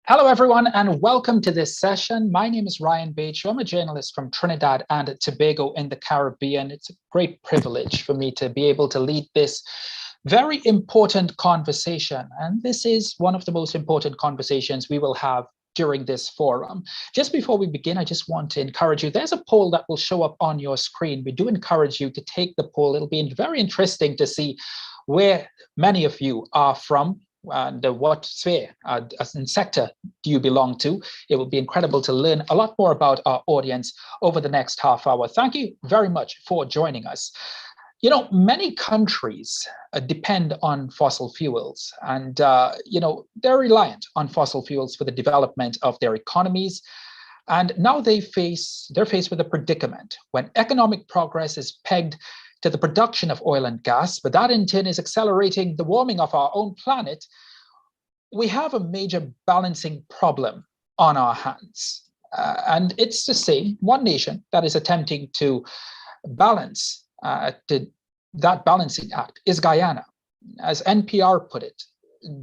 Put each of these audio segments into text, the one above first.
Hello, everyone, and welcome to this session. My name is Ryan Bates. I'm a journalist from Trinidad and Tobago in the Caribbean. It's a great privilege for me to be able to lead this very important conversation. And this is one of the most important conversations we will have during this forum. Just before we begin, I just want to encourage you. There's a poll that will show up on your screen. We do encourage you to take the poll. It'll be very interesting to see where many of you are from and what sphere and sector do you belong to. It will be incredible to learn a lot more about our audience over the next half hour. Thank you very much for joining us. You know, many countries depend on fossil fuels and, they're reliant on fossil fuels for the development of their economies. And now they're faced with a predicament when economic progress is pegged to the production of oil and gas, but that in turn is accelerating the warming of our own planet. We have a major balancing problem on our hands. And it's to say one nation that is attempting to balance that balancing act is Guyana. As NPR put it,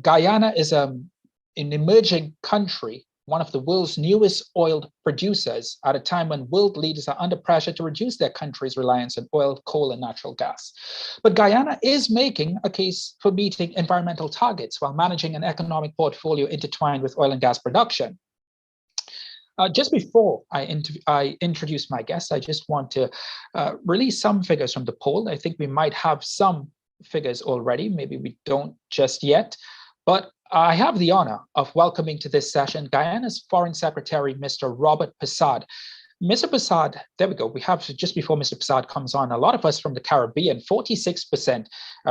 Guyana is an emerging country, one of the world's newest oil producers at a time when world leaders are under pressure to reduce their country's reliance on oil, coal, and natural gas. But Guyana is making a case for meeting environmental targets while managing an economic portfolio intertwined with oil and gas production. Just before I introduce my guest, I just want to release some figures from the poll. I think we might have some figures already, maybe we don't just yet, but I have the honor of welcoming to this session Guyana's Foreign Secretary, Mr. Robert Persaud. Mr. Persaud, there we go. We have, just before Mr. Persaud comes on, a lot of us from the Caribbean, 46%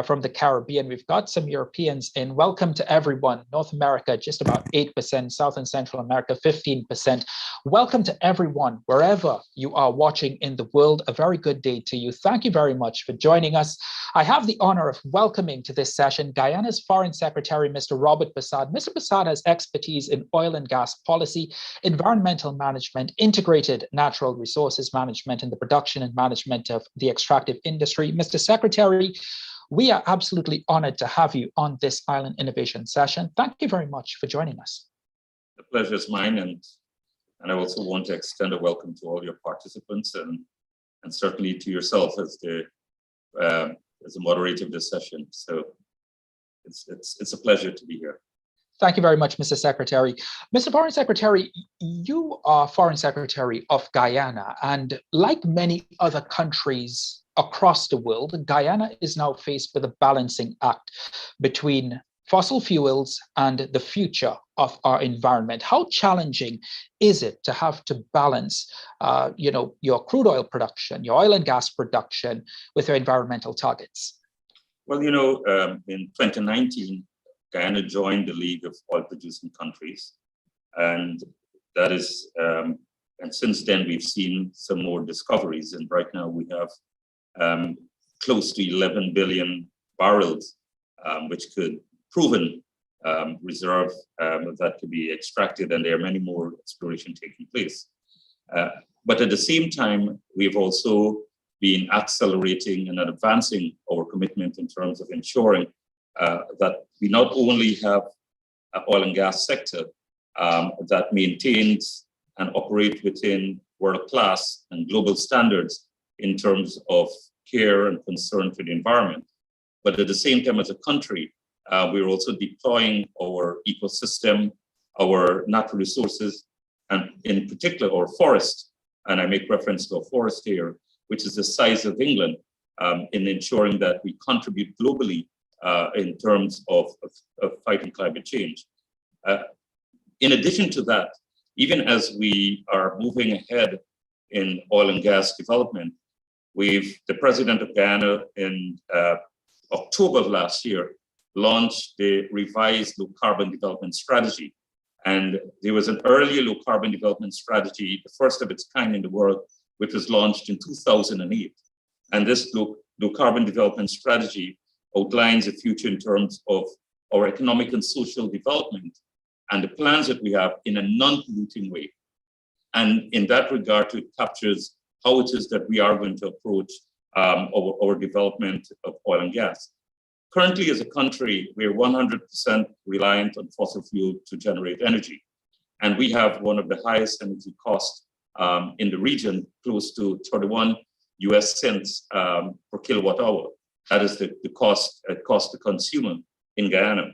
from the Caribbean. We've got some Europeans in. Welcome to everyone. North America, just about 8%. South and Central America, 15%. Welcome to everyone, wherever you are watching in the world. A very good day to you. Thank you very much for joining us. I have the honor of welcoming to this session Guyana's Foreign Secretary, Mr. Robert Persaud. Mr. Persaud has expertise in oil and gas policy, environmental management, integrated natural resources management, and the production and management of the extractive industry. Mr. Secretary, we are absolutely honored to have you on this Island Innovation session. Thank you very much for joining us. The pleasure is mine, and I also want to extend a welcome to all your participants and certainly to yourself as the moderator of this session. So it's a pleasure to be here. Thank you very much, Mr. Secretary. Mr. Foreign Secretary, you are Foreign Secretary of Guyana, and like many other countries across the world, Guyana is now faced with a balancing act between fossil fuels and the future of our environment. How challenging is it to have to balance, your crude oil production, your oil and gas production with your environmental targets? Well, in 2019, Guyana joined the League of Oil-Producing Countries, and that is, and since then we've seen some more discoveries. And right now we have close to 11 billion barrels, which could proven reserve that could be extracted, and there are many more exploration taking place. But at the same time, we've also been accelerating and advancing our commitment in terms of ensuring that we not only have an oil and gas sector that maintains and operates within world-class and global standards in terms of care and concern for the environment, but at the same time as a country, we're also deploying our ecosystem, our natural resources, and in particular our forest, and I make reference to a forest here, which is the size of England, in ensuring that we contribute globally in terms of fighting climate change. In addition to that, even as we are moving ahead in oil and gas development, the president of Guyana in October of last year launched the revised low carbon development strategy. And there was an earlier low carbon development strategy, the first of its kind in the world, which was launched in 2008. And this low carbon development strategy outlines the future in terms of our economic and social development and the plans that we have in a non-polluting way. And in that regard, it captures how it is that we are going to approach our development of oil and gas. Currently, as a country, we're 100% reliant on fossil fuel to generate energy. And we have one of the highest energy costs in the region, close to 31 US cents per kilowatt hour. That is the cost to consumer in Guyana.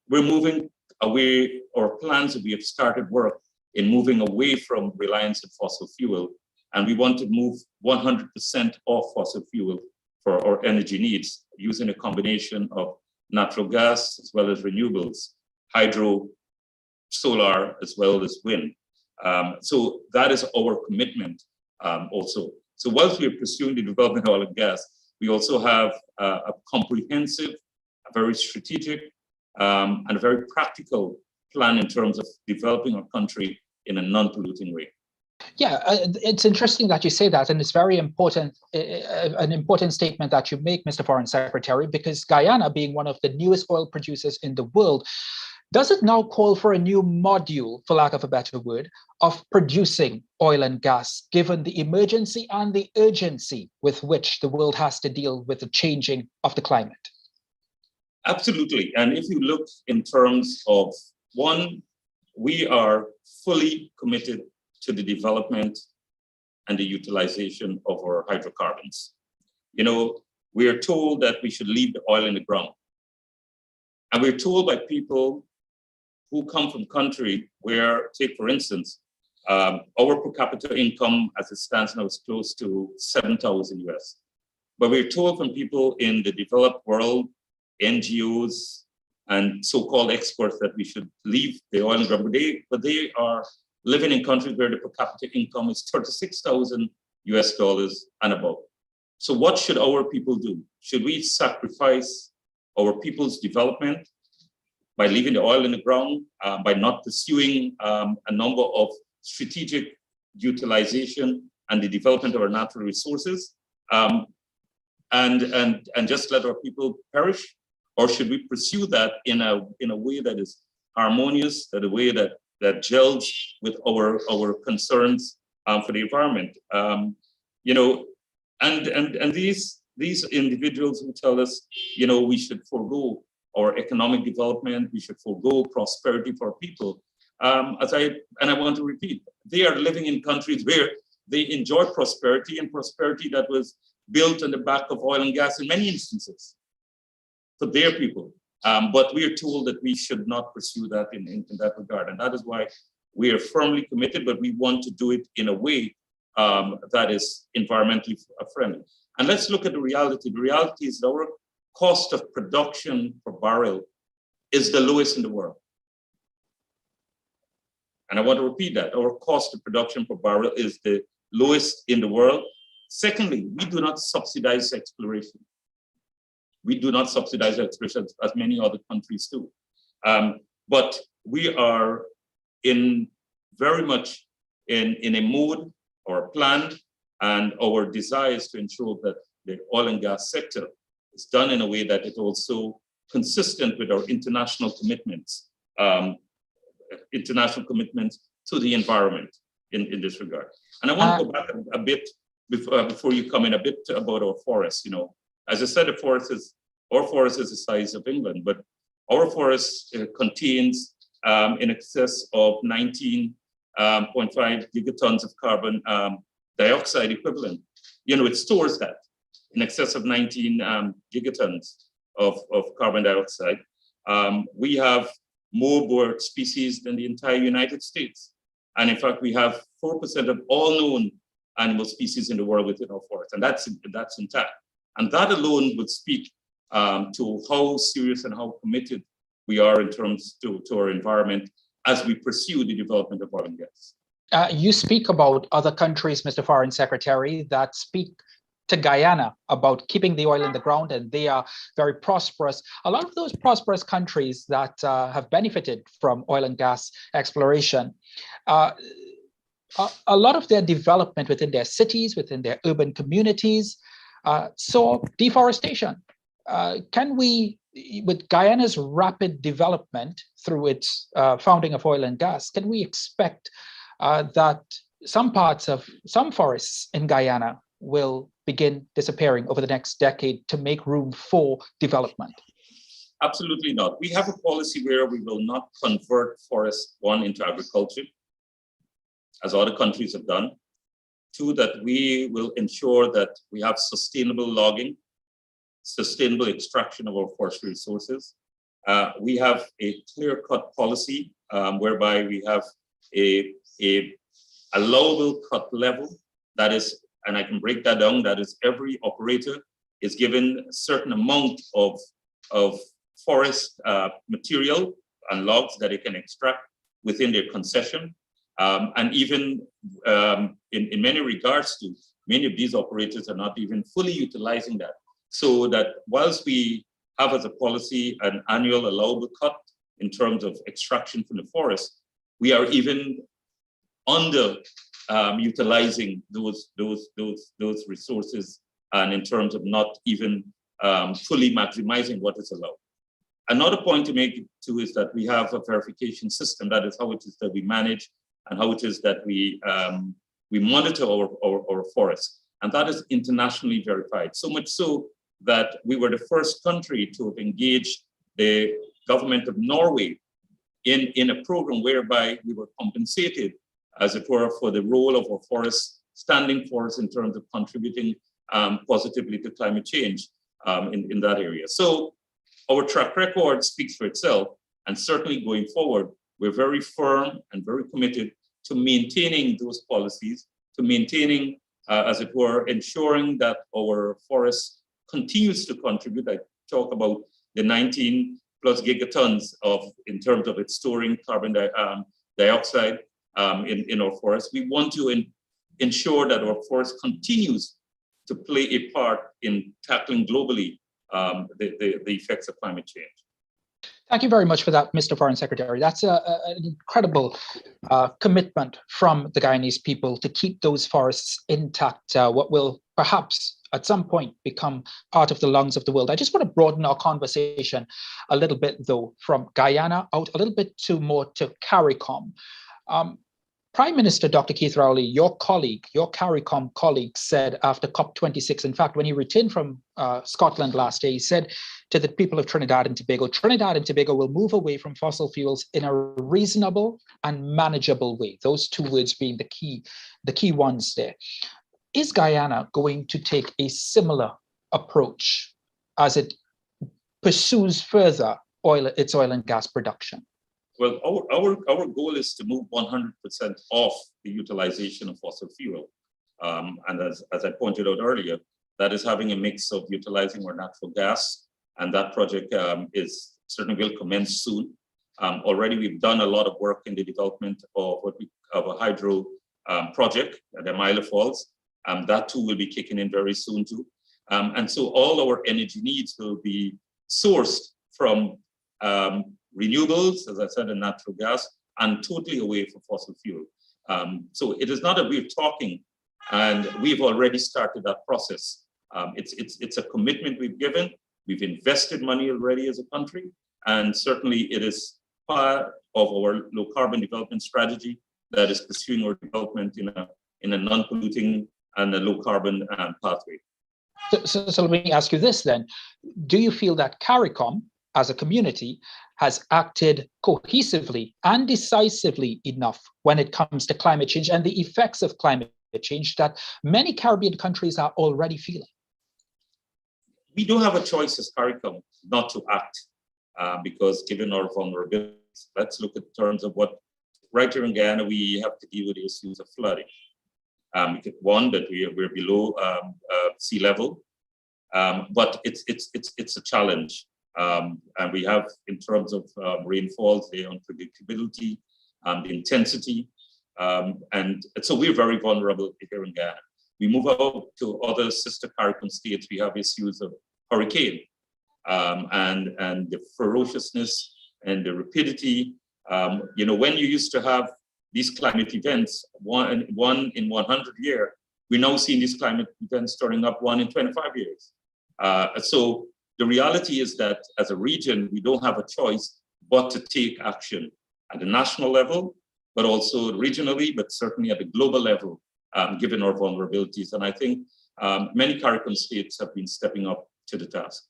We're moving away, or plans that we have started work in moving away from reliance on fossil fuel. And we want to move 100% off fossil fuel for our energy needs, using a combination of natural gas as well as renewables, hydro, solar, as well as wind. So that is our commitment also. So whilst we're pursuing the development of oil and gas, we also have a comprehensive, a very strategic, and a very practical plan in terms of developing our country in a non-polluting way. Yeah, it's interesting that you say that, and it's very important, an important statement that you make, Mr. Foreign Secretary, because Guyana, being one of the newest oil producers in the world, does it now call for a new module, for lack of a better word, of producing oil and gas, given the emergency and the urgency with which the world has to deal with the changing of the climate? Absolutely. And if you look in terms of, one, we are fully committed to the development and the utilization of our hydrocarbons. You know, we are told that we should leave the oil in the ground. And we're told by people who come from country where, take for instance, our per capita income as it stands now is close to 7,000 US. But we're told from people in the developed world, NGOs, and so-called experts that we should leave the oil and gas, but they are living in countries where the per capita income is 36,000 US dollars and above. So what should our people do? Should we sacrifice our people's development by leaving the oil in the ground, by not pursuing a number of strategic utilization and the development of our natural resources, and just let our people perish? Or should we pursue that in a way that is harmonious, that a way that gels with our concerns for the environment? You know, and these individuals who tell us, you know, we should forego our economic development, we should forego prosperity for people. I want to repeat, they are living in countries where they enjoy prosperity, and prosperity that was built on the back of oil and gas in many instances for their people. But we are told that we should not pursue that in that regard. And that is why we are firmly committed, but we want to do it in a way that is environmentally friendly. And let's look at the reality. The reality is that our cost of production per barrel is the lowest in the world. And I want to repeat that. Our cost of production per barrel is the lowest in the world. Secondly, we do not subsidize exploration. We do not subsidize exploration as many other countries do. But we are very much in a mode or a plan, and our desire is to ensure that the oil and gas sector is done in a way that is also consistent with our international commitments to the environment in this regard. And I want to go back a bit before you come in, a bit about our forests. You know, as I said, our forest is the size of England, but our forest contains in excess of 19.5 gigatons of carbon dioxide equivalent. You know, it stores that in excess of 19 gigatons of carbon dioxide. We have more bird species than the entire United States. And in fact, we have 4% of all known animal species in the world within our forest, and that's intact. And that alone would speak to how serious and how committed we are in terms to our environment as we pursue the development of oil and gas. You speak about other countries, Mr. Foreign Secretary, that speak to Guyana about keeping the oil in the ground, and they are very prosperous. A lot of those prosperous countries that have benefited from oil and gas exploration, a lot of their development within their cities, within their urban communities, saw deforestation. Can we, with Guyana's rapid development through its founding of oil and gas, can we expect that some forests in Guyana will begin disappearing over the next decade to make room for development? Absolutely not. We have a policy where we will not convert forest, one, into agriculture, as other countries have done. Two, that we will ensure that we have sustainable logging, sustainable extraction of our forestry resources. We have a clear-cut policy whereby we have a allowable cut level that is, and I can break that down, that is every operator is given a certain amount of forest material and logs that they can extract within their concession. And even in many regards to many of these operators are not even fully utilizing that. So that whilst we have as a policy an annual allowable cut in terms of extraction from the forest, we are even under utilizing those resources, and in terms of not even fully maximizing what is allowed. Another point to make too is that we have a verification system. That is how it is that we manage and how it is that we monitor our forests. And that is internationally verified. So much so that we were the first country to have engaged the government of Norway in a program whereby we were compensated, as it were, for the role of our forests, standing forests in terms of contributing positively to climate change in that area. So our track record speaks for itself, and certainly going forward, we're very firm and very committed to maintaining those policies, to maintaining, as it were, ensuring that our forest continues to contribute. I talk about the 19 plus gigatons in terms of its storing carbon dioxide in our forest. We want to ensure that our forest continues to play a part in tackling globally the effects of climate change. Thank you very much for that, Mr. Foreign Secretary. That's an incredible commitment from the Guyanese people to keep those forests intact, what will perhaps at some point become part of the lungs of the world. I just want to broaden our conversation a little bit, though, from Guyana out a little bit more to CARICOM. Prime Minister Dr. Keith Rowley, your colleague, your CARICOM colleague, said after COP26, in fact, when he returned from Scotland last year, he said to the people of Trinidad and Tobago will move away from fossil fuels in a reasonable and manageable way. Those two words being the key ones there. Is Guyana going to take a similar approach as it pursues further its oil and gas production? Well, our goal is to move 100% off the utilization of fossil fuel. And as I pointed out earlier, that is having a mix of utilizing our natural gas, and that project is certainly will commence soon. Already we've done a lot of work in the development of a hydro project at the Mila Falls. That too will be kicking in very soon too. And so all our energy needs will be sourced from renewables, as I said, and natural gas, and totally away from fossil fuel. So it is not that we're talking, and we've already started that process. It's a commitment we've given. We've invested money already as a country, and certainly it is part of our low carbon development strategy that is pursuing our development in a non-polluting and a low carbon pathway. So let me ask you this then. Do you feel that CARICOM as a community has acted cohesively and decisively enough when it comes to climate change and the effects of climate change that many Caribbean countries are already feeling? We don't have a choice as CARICOM not to act because given our vulnerabilities, let's look at terms of what right here in Guyana, we have to deal with the issues of flooding. One, that we're below sea level, but it's a challenge. And we have, in terms of rainfalls, the unpredictability, the intensity, and so we're very vulnerable here in Guyana. We move out to other sister CARICOM states, we have issues of hurricane, and the ferociousness and the rapidity. When you used to have these climate events, one in 100 years, we're now seeing these climate events turning up 1 in 25 years. So the reality is that as a region, we don't have a choice but to take action at the national level, but also regionally, but certainly at the global level, given our vulnerabilities. And I think many CARICOM states have been stepping up to the task.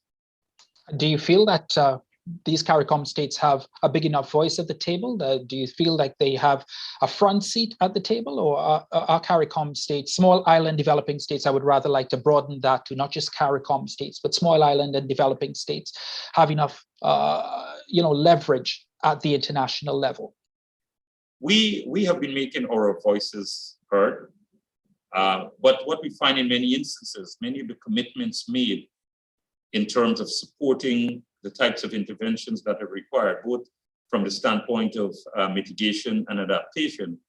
Do you feel that these CARICOM states have a big enough voice at the table? Do you feel like they have a front seat at the table, or are CARICOM states, small island developing states, I would rather like to broaden that to not just CARICOM states, but small island and developing states have enough leverage at the international level? We have been making our voices heard, but what we find in many instances, many of the commitments made in terms of supporting the types of interventions that are required, both from the standpoint of mitigation and adaptation,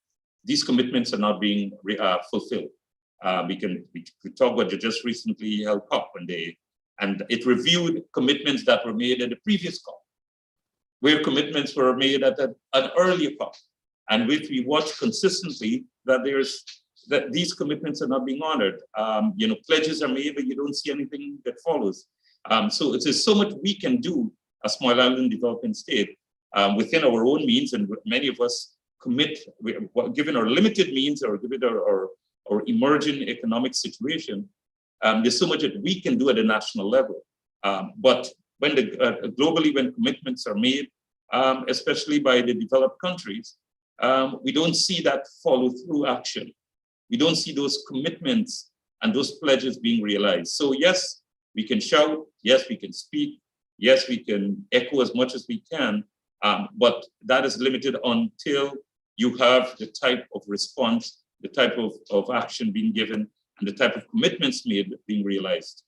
these commitments are not being fulfilled. We talk about the just recently held COP one day, and it reviewed commitments that were made at the previous COP, where commitments were made at an earlier COP, and which we watch consistently that these commitments are not being honored. Pledges are made, but you don't see anything that follows. So there's so much we can do as small island developing state within our own means, and many of us commit, given our limited means or given our emerging economic situation, there's so much that we can do at a national level. But when globally, when commitments are made, especially by the developed countries, we don't see that follow through action. We don't see those commitments and those pledges being realized. So yes, we can shout, yes, we can speak, yes, we can echo as much as we can, but that is limited until you have the type of response, the type of action being given, and the type of commitments made being realized.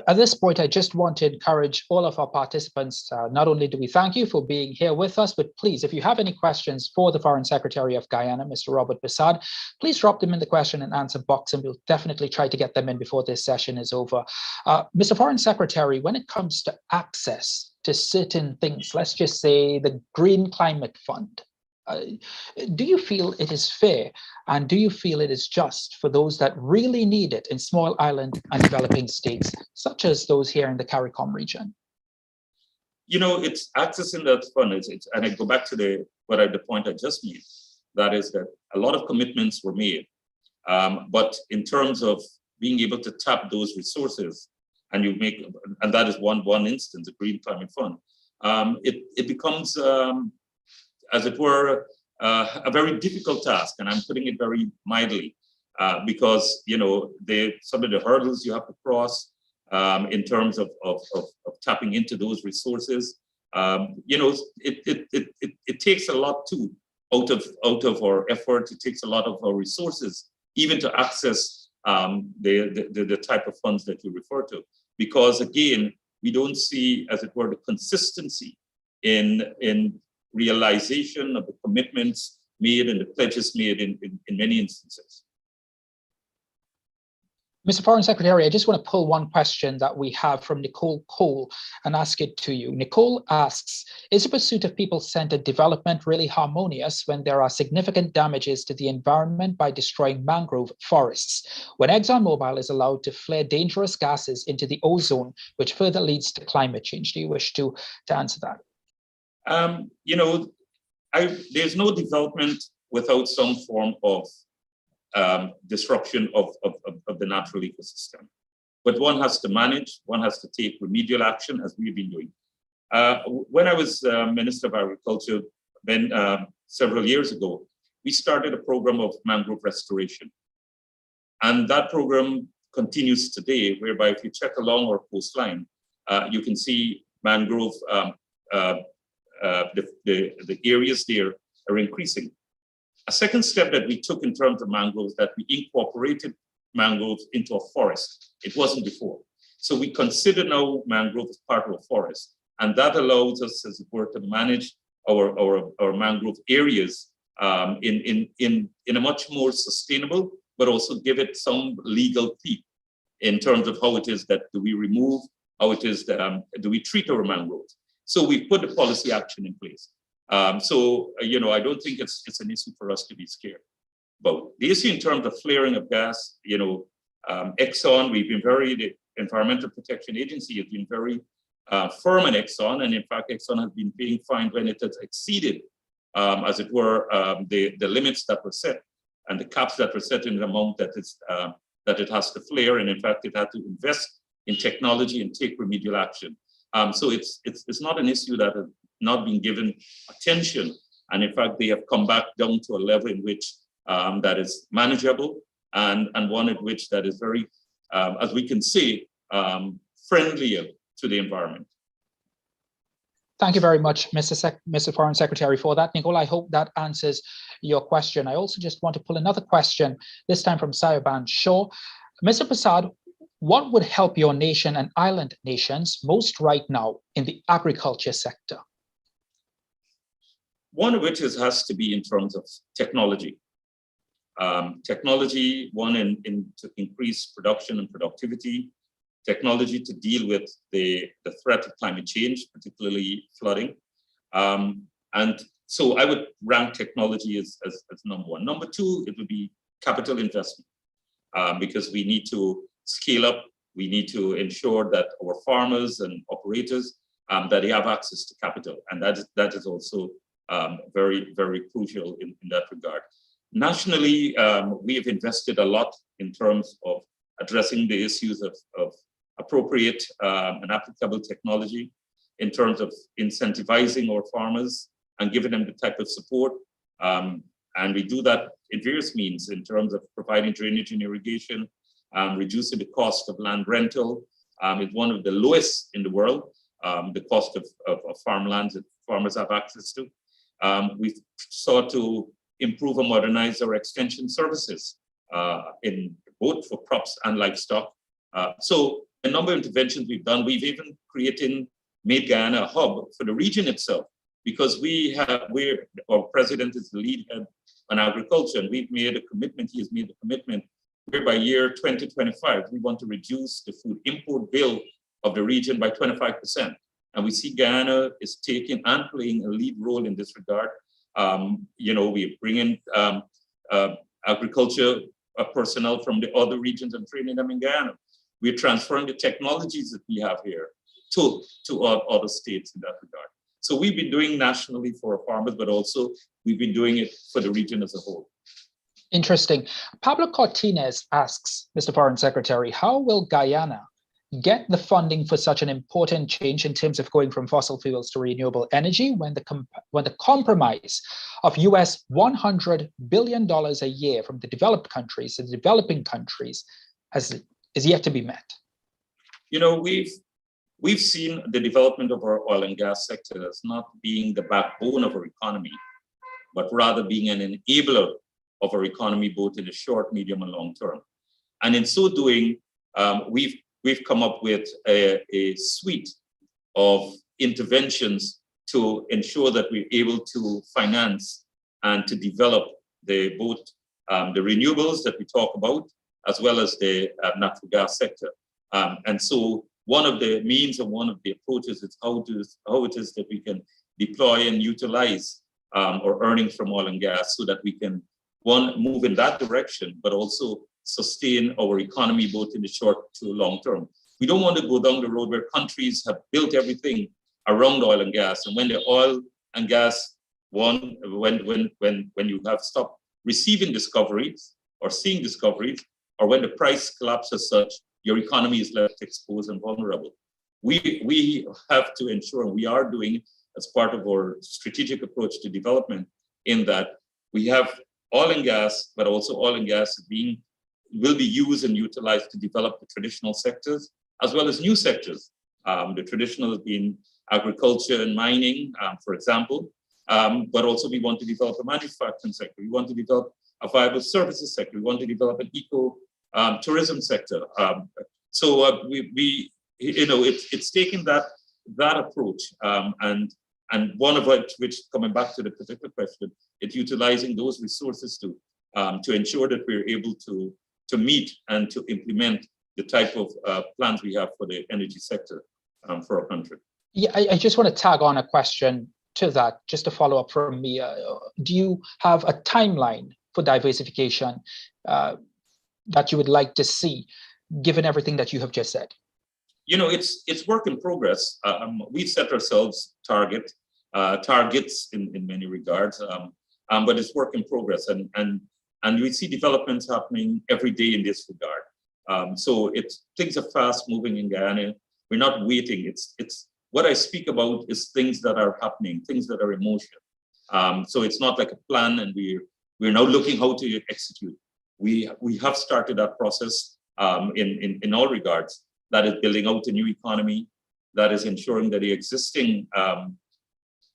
At this point, I just want to encourage all of our participants, not only do we thank you for being here with us, but please, if you have any questions for the Foreign Secretary of Guyana, Mr. Robert Persaud, please drop them in the question and answer box, and we'll definitely try to get them in before this session is over. Mr. Foreign Secretary, when it comes to access to certain things, let's just say the Green Climate Fund, do you feel it is fair, and do you feel it is just for those that really need it in small island and developing states, such as those here in the CARICOM region? It's accessing that fund. And I go back to the point I just made. That is that a lot of commitments were made, but in terms of being able to tap those resources, and that is one instance, the Green Climate Fund, it becomes as it were, a very difficult task, and I'm putting it very mildly, because some of the hurdles you have to cross in terms of tapping into those resources. It takes a lot too out of our effort. It takes a lot of our resources, even to access the type of funds that you refer to, because again, we don't see, as it were, the consistency in realization of the commitments made and the pledges made in many instances. Mr. Foreign Secretary, I just want to pull one question that we have from Nicole Cole and ask it to you. Nicole asks, is the pursuit of people-centered development really harmonious when there are significant damages to the environment by destroying mangrove forests, when ExxonMobil is allowed to flare dangerous gases into the ozone, which further leads to climate change? Do you wish to answer that? There's no development without some form of disruption of the natural ecosystem. But one has to manage, one has to take remedial action, as we've been doing. When I was Minister of Agriculture several years ago, we started a program of mangrove restoration. And that program continues today, whereby if you check along our coastline, you can see mangrove the areas there are increasing. A second step that we took in terms of mangroves, that we incorporated mangroves into a forest. It wasn't before. So we consider now mangrove as part of a forest, and that allows us, as it were, to manage our mangrove areas in a much more sustainable, but also give it some legal teeth in terms of how it is that do we remove, how it is that do we treat our mangroves. So we put the policy action in place. I don't think it's an issue for us to be scared about. The issue in terms of flaring of gas, Exxon, the Environmental Protection Agency has been very firm on Exxon, and in fact, Exxon has been paying fines when it has exceeded, as it were, the limits that were set and the caps that were set in the amount that it has to flare, and in fact, it had to invest in technology and take remedial action. So it's not an issue that has not been given attention. And in fact, they have come back down to a level in which that is manageable and one at which that is very, as we can say, friendlier to the environment. Thank you very much, Mr. Foreign Secretary, for that. Nicole, I hope that answers your question. I also just want to pull another question, this time from Sayaban Shaw. Mr. Persaud, what would help your nation and island nations most right now in the agriculture sector? One of which has to be in terms of technology. Technology, one to increase production and productivity, technology to deal with the threat of climate change, particularly flooding. And so I would rank technology as number one. Number two, it would be capital investment, because we need to scale up. We need to ensure that our farmers and operators, that they have access to capital. And that is also very, very crucial in that regard. Nationally, we have invested a lot in terms of addressing the issues of appropriate and applicable technology, in terms of incentivizing our farmers and giving them the type of support. And we do that in various means, in terms of providing drainage and irrigation, reducing the cost of land rental. It's one of the lowest in the world, the cost of farmlands that farmers have access to. We've sought to improve and modernize our extension services in both for crops and livestock. So a number of interventions we've done. We've even made Guyana a hub for the region itself, because our president is the lead head on agriculture, and we've made a commitment, he has made a commitment, where by year 2025, we want to reduce the food import bill of the region by 25%. And we see Guyana is taking and playing a lead role in this regard. We bring in agriculture personnel from the other regions and training them in Guyana. We're transferring the technologies that we have here to other states in that regard. So we've been doing nationally for our farmers, but also we've been doing it for the region as a whole. Interesting. Pablo Cortines asks, Mr. Foreign Secretary, how will Guyana get the funding for such an important change in terms of going from fossil fuels to renewable energy when the compromise of US $100 billion a year from the developed countries to the developing countries is yet to be met? We've seen the development of our oil and gas sector as not being the backbone of our economy, but rather being an enabler of our economy, both in the short, medium, and long term. And in so doing, we've come up with a suite of interventions to ensure that we're able to finance and to develop both the renewables that we talk about, as well as the natural gas sector. And so one of the means and one of the approaches is how it is that we can deploy and utilize our earnings from oil and gas, so that we can, one, move in that direction, but also sustain our economy both in the short to long term. We don't want to go down the road where countries have built everything around oil and gas, and when the oil and gas, when you have stopped receiving discoveries or seeing discoveries, or when the price collapses such, your economy is left exposed and vulnerable. We have to ensure, and we are doing as part of our strategic approach to development, in that we have oil and gas, but also oil and gas will be used and utilized to develop the traditional sectors, as well as new sectors. The traditional has been agriculture and mining, for example, but also we want to develop a manufacturing sector. We want to develop a viable services sector. We want to develop an eco-tourism sector. So it's taking that approach, and one of which, coming back to the particular question, it's utilizing those resources to ensure that we're able to meet and to implement the type of plans we have for the energy sector for our country. Yeah, I just want to tag on a question to that, just to follow up from me. Do you have a timeline for diversification that you would like to see, given everything that you have just said? It's work in progress. We've set ourselves targets in many regards, but it's work in progress, and we see developments happening every day in this regard. So things are fast moving in Guyana. We're not waiting. what I speak about is things that are happening, things that are in motion. So it's not like a plan and we're now looking how to execute. We have started that process in all regards. That is building out a new economy, that is ensuring that the existing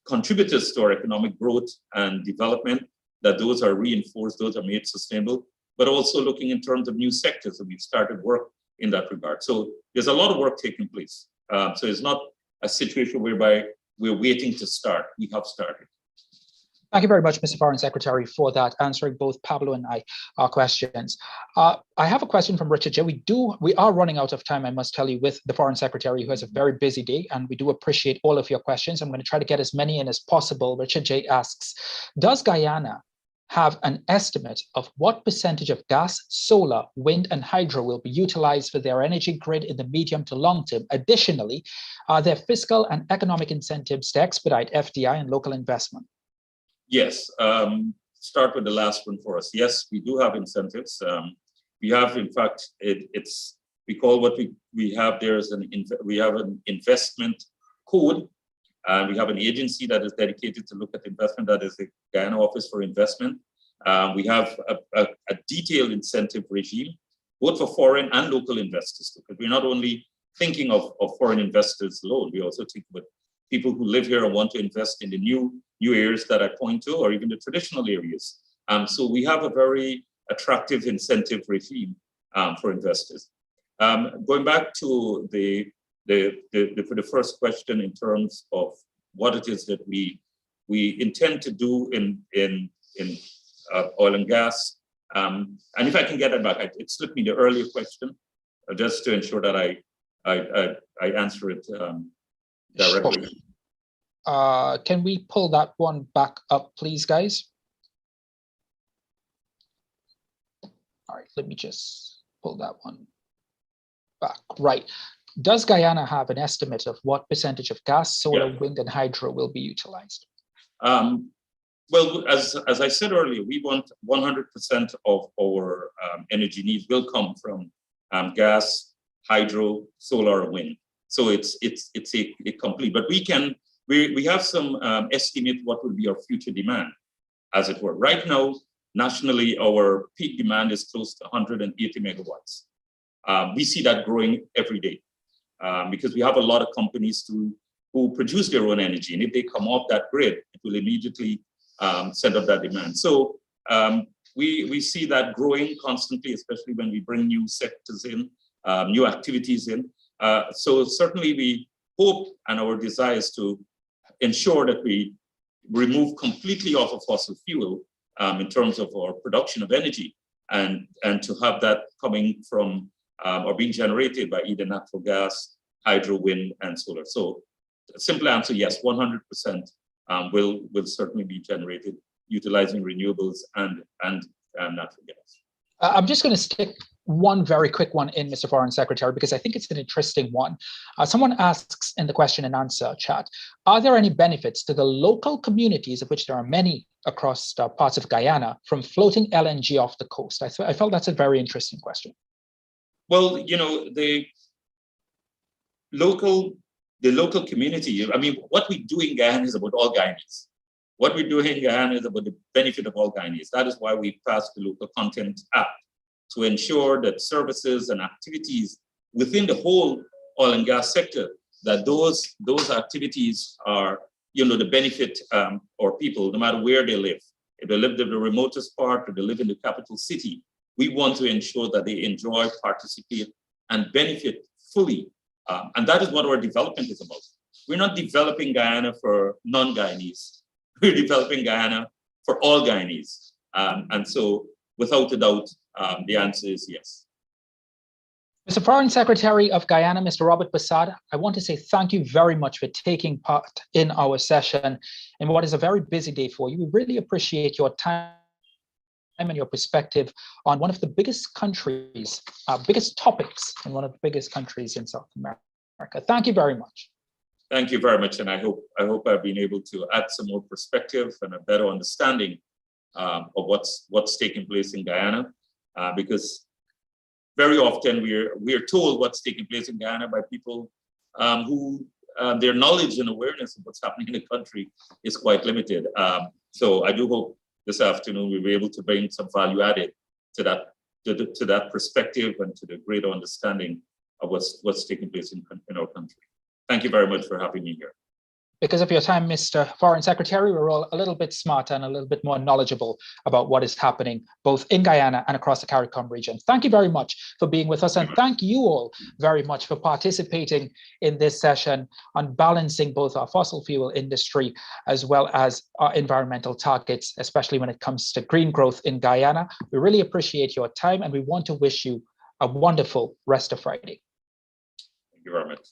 contributors to our economic growth and development, that those are reinforced, those are made sustainable, but also looking in terms of new sectors. And we've started work in that regard. So there's a lot of work taking place. So it's not a situation whereby we're waiting to start. We have started. Thank you very much, Mr. Foreign Secretary, for that, answering both Pablo and I our questions. I have a question from Richard J. We are running out of time, I must tell you, with the Foreign Secretary, who has a very busy day, and we do appreciate all of your questions. I'm going to try to get as many in as possible. Richard J. asks, does Guyana have an estimate of what percentage of gas, solar, wind, and hydro will be utilized for their energy grid in the medium to long term? Additionally, are there fiscal and economic incentives to expedite FDI and local investment? Yes, start with the last one for us. Yes, we do have incentives. We have, in fact, we call what we have there is we have an investment code. We have an agency that is dedicated to look at investment, that is the Guyana Office for Investment. We have a detailed incentive regime, both for foreign and local investors, because we're not only thinking of foreign investors alone, we also think about people who live here and want to invest in the new areas that I point to, or even the traditional areas. So we have a very attractive incentive regime for investors. Going back to for the first question in terms of what it is that we intend to do in oil and gas, and if I can get it back, it slipped me the earlier question, just to ensure that I answer it directly. Sure. Can we pull that one back up, please, guys? All right, let me just pull that one back. Right. Does Guyana have an estimate of what percentage of gas, solar, wind, and hydro will be utilized? Well, as I said earlier, we want 100% of our energy needs will come from gas, hydro, solar, wind. So it's a complete, but we have some estimate what will be our future demand, as it were. Right now, nationally, our peak demand is close to 180 megawatts. We see that growing every day because we have a lot of companies who produce their own energy, and if they come off that grid, it will immediately send up that demand. So we see that growing constantly, especially when we bring new sectors in, new activities in. So certainly we hope, and our desire is to ensure that we remove completely off of fossil fuel in terms of our production of energy, and to have that coming from or being generated by either natural gas, hydro, wind, and solar. So simple answer, yes, 100% will certainly be generated utilizing renewables and natural gas. I'm just going to stick one very quick one in, Mr. Foreign Secretary, because I think it's an interesting one. Someone asks in the question and answer chat, are there any benefits to the local communities, of which there are many across parts of Guyana, from floating LNG off the coast? I felt that's a very interesting question. Well, you know, the local community, I mean, what we do in Guyana is about all Guyanese. What we do in Guyana is about the benefit of all Guyanese. That is why we passed the Local Content Act, to ensure that services and activities within the whole oil and gas sector, that those activities are, you know, the benefit or people, no matter where they live. If they live in the remotest part or they live in the capital city, we want to ensure that they enjoy, participate, and benefit fully. And that is what our development is about. We're not developing Guyana for non-Guyanese. We're developing Guyana for all Guyanese. And so, without a doubt, the answer is yes. Mr. Foreign Secretary of Guyana, Mr. Robert Persaud, I want to say thank you very much for taking part in our session in what is a very busy day for you. We really appreciate your time and your perspective on one of the biggest countries, biggest topics in one of the biggest countries in South America. Thank you very much. Thank you very much, and I hope I've been able to add some more perspective and a better understanding of what's taking place in Guyana, because very often we're told what's taking place in Guyana by people who their knowledge and awareness of what's happening in the country is quite limited. So I do hope this afternoon we'll be able to bring some value added to that perspective and to the greater understanding of what's taking place in our country. Thank you very much for having me here. Because of your time, Mr. Foreign Secretary, we're all a little bit smarter and a little bit more knowledgeable about what is happening both in Guyana and across the CARICOM region. Thank you very much for being with us, and thank you all very much for participating in this session on balancing both our fossil fuel industry as well as our environmental targets, especially when it comes to green growth in Guyana. We really appreciate your time, and we want to wish you a wonderful rest of Friday. Thank you very much.